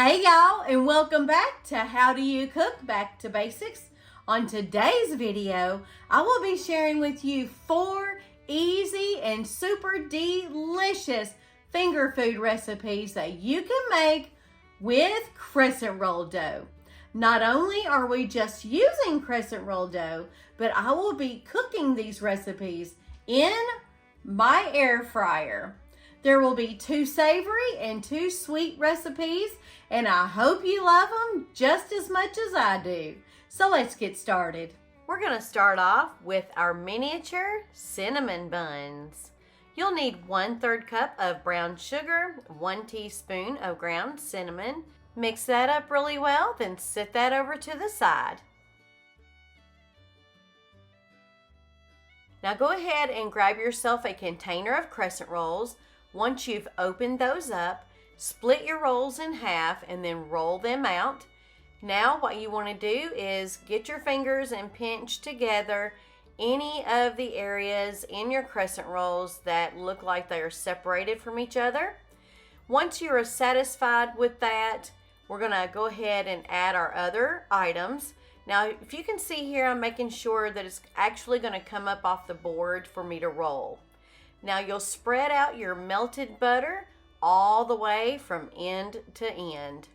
Hey y'all, and welcome back to How Do You Cook Back to Basics. On today's video, I will be sharing with you 4 easy and super delicious finger food recipes that you can make with crescent roll dough. Not only are we just using crescent roll dough, but I will be cooking these recipes in my air fryer. There will be 2 savory and 2 sweet recipes, and I hope you love them just as much as I do. So let's get started. We're going to start off with our miniature cinnamon buns. You'll need 1/3 cup of brown sugar, 1 teaspoon of ground cinnamon. Mix that up really well, then set that over to the side. Now go ahead and grab yourself a container of crescent rolls. Once you've opened those up, split your rolls in half and then roll them out. Now what you want to do is get your fingers and pinch together any of the areas in your crescent rolls that look like they are separated from each other. Once you are satisfied with that, we're going to go ahead and add our other items. Now, if you can see here, I'm making sure that it's actually going to come up off the board for me to roll. Now you'll spread out your melted butter all the way from end to end.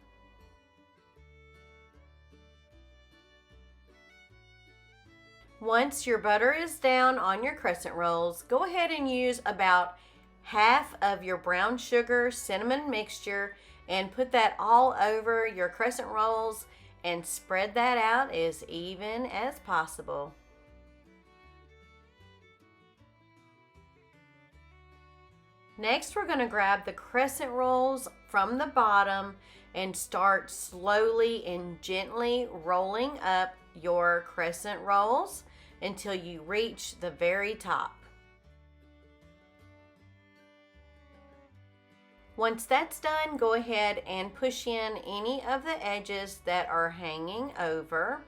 Once your butter is down on your crescent rolls, go ahead and use about half of your brown sugar cinnamon mixture and put that all over your crescent rolls and spread that out as even as possible. Next, we're going to grab the crescent rolls from the bottom and start slowly and gently rolling up your crescent rolls until you reach the very top. Once that's done, go ahead and push in any of the edges that are hanging over.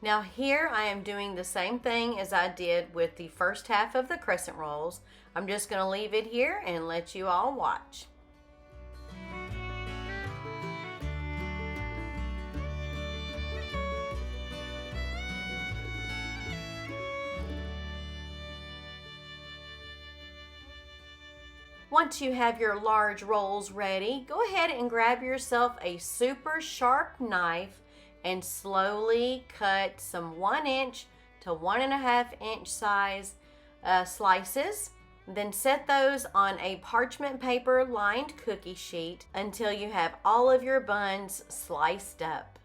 Now here I am doing the same thing as I did with the first half of the crescent rolls. I'm just going to leave it here and let you all watch. Once you have your large rolls ready, go ahead and grab yourself a super sharp knife and slowly cut some 1 inch to 1.5 inch size slices. Then set those on a parchment paper lined cookie sheet until you have all of your buns sliced up.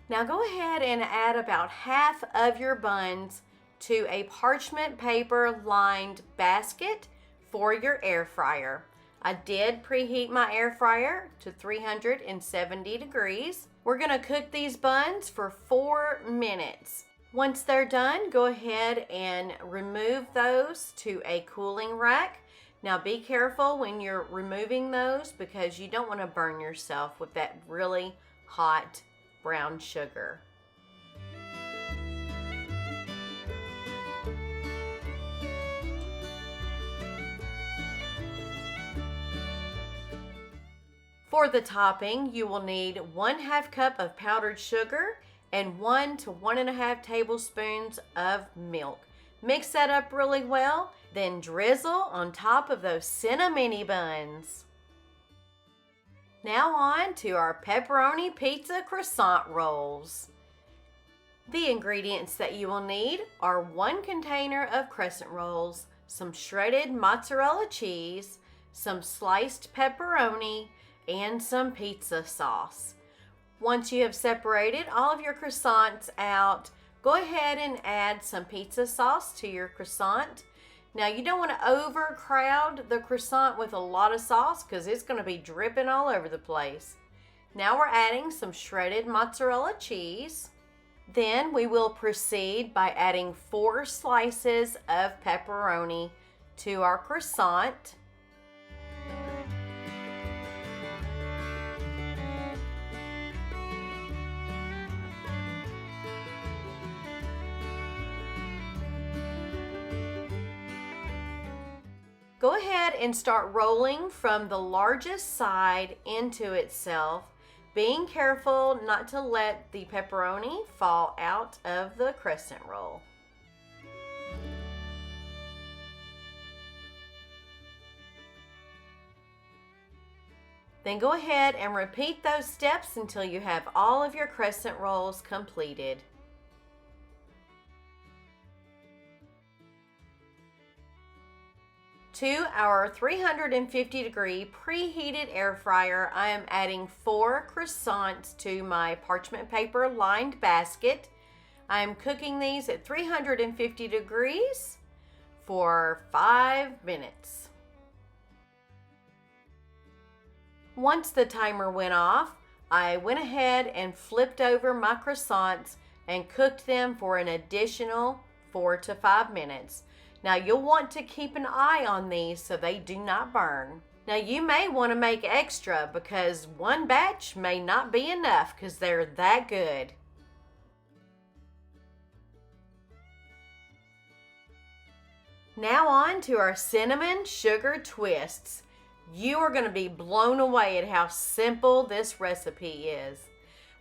Now go ahead and add about half of your buns to a parchment paper lined basket for your air fryer. I did preheat my air fryer to 370 degrees. We're going to cook these buns for 4 minutes. Once they're done, go ahead and remove those to a cooling rack. Now be careful when you're removing those because you don't want to burn yourself with that really hot brown sugar. For the topping, you will need 1/2 cup of powdered sugar and 1 to 1.5 tablespoons of milk. Mix that up really well, then drizzle on top of those cinnamon buns. Now on to our pepperoni pizza croissant rolls. The ingredients that you will need are 1 container of crescent rolls, some shredded mozzarella cheese, some sliced pepperoni, and some pizza sauce. Once you have separated all of your croissants out, go ahead and add some pizza sauce to your croissant. Now you don't want to overcrowd the croissant with a lot of sauce because it's going to be dripping all over the place. Now we're adding some shredded mozzarella cheese. Then we will proceed by adding 4 slices of pepperoni to our croissant. Go ahead and start rolling from the largest side into itself, being careful not to let the pepperoni fall out of the crescent roll. Then go ahead and repeat those steps until you have all of your crescent rolls completed. To our 350-degree preheated air fryer, I am adding 4 croissants to my parchment paper lined basket. I am cooking these at 350 degrees for 5 minutes. Once the timer went off, I went ahead and flipped over my croissants and cooked them for an additional 4 to 5 minutes. Now you'll want to keep an eye on these so they do not burn. Now you may want to make extra because one batch may not be enough because they're that good. Now on to our cinnamon sugar twists. You are going to be blown away at how simple this recipe is.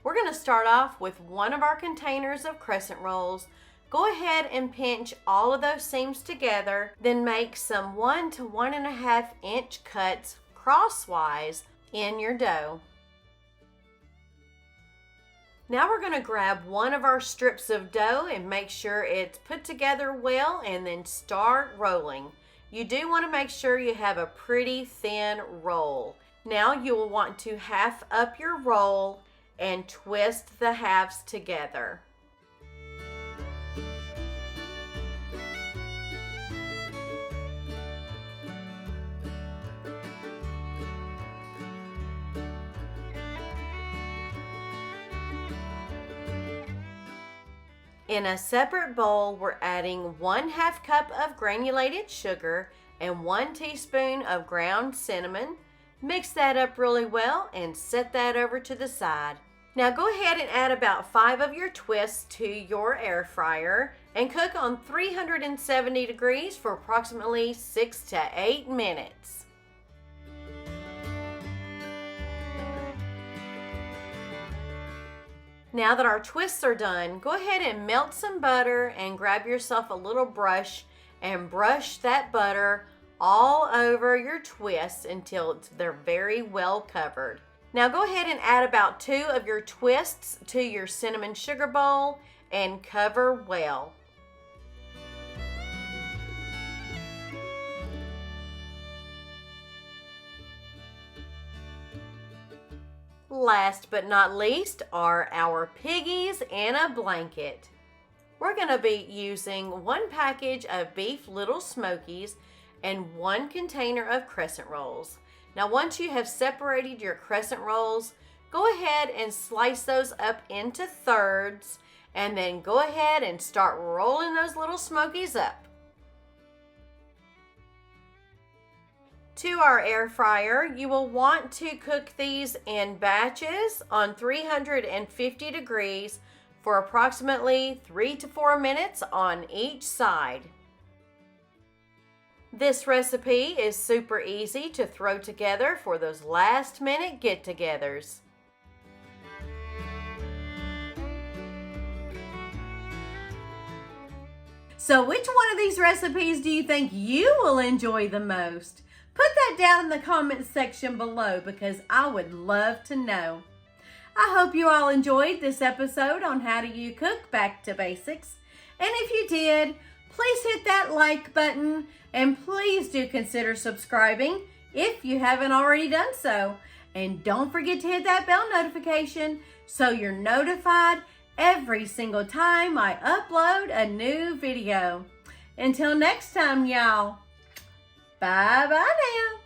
We're going to start off with one of our containers of crescent rolls. Go ahead and pinch all of those seams together, then make some 1 to 1.5 inch cuts crosswise in your dough. Now we're going to grab one of our strips of dough and make sure it's put together well and then start rolling. You do want to make sure you have a pretty thin roll. Now you will want to half up your roll and twist the halves together. In a separate bowl, we're adding 1/2 cup of granulated sugar and 1 teaspoon of ground cinnamon. Mix that up really well and set that over to the side. Now go ahead and add about 5 of your twists to your air fryer and cook on 370 degrees for approximately 6 to 8 minutes. Now that our twists are done, go ahead and melt some butter and grab yourself a little brush and brush that butter all over your twists until they're very well covered. Now go ahead and add about 2 of your twists to your cinnamon sugar bowl and cover well. Last but not least are our Piggies in a Blanket. We're going to be using 1 package of beef Little Smokies and 1 container of crescent rolls. Now once you have separated your crescent rolls, go ahead and slice those up into thirds and then go ahead and start rolling those Little Smokies up. To our air fryer, you will want to cook these in batches on 350 degrees for approximately 3 to 4 minutes on each side. This recipe is super easy to throw together for those last minute get-togethers. So which one of these recipes do you think you will enjoy the most? Put that down in the comments section below because I would love to know. I hope you all enjoyed this episode on How Do You Cook Back to Basics. And if you did, please hit that like button and please do consider subscribing if you haven't already done so. And don't forget to hit that bell notification so you're notified every single time I upload a new video. Until next time, y'all. Bye-bye now.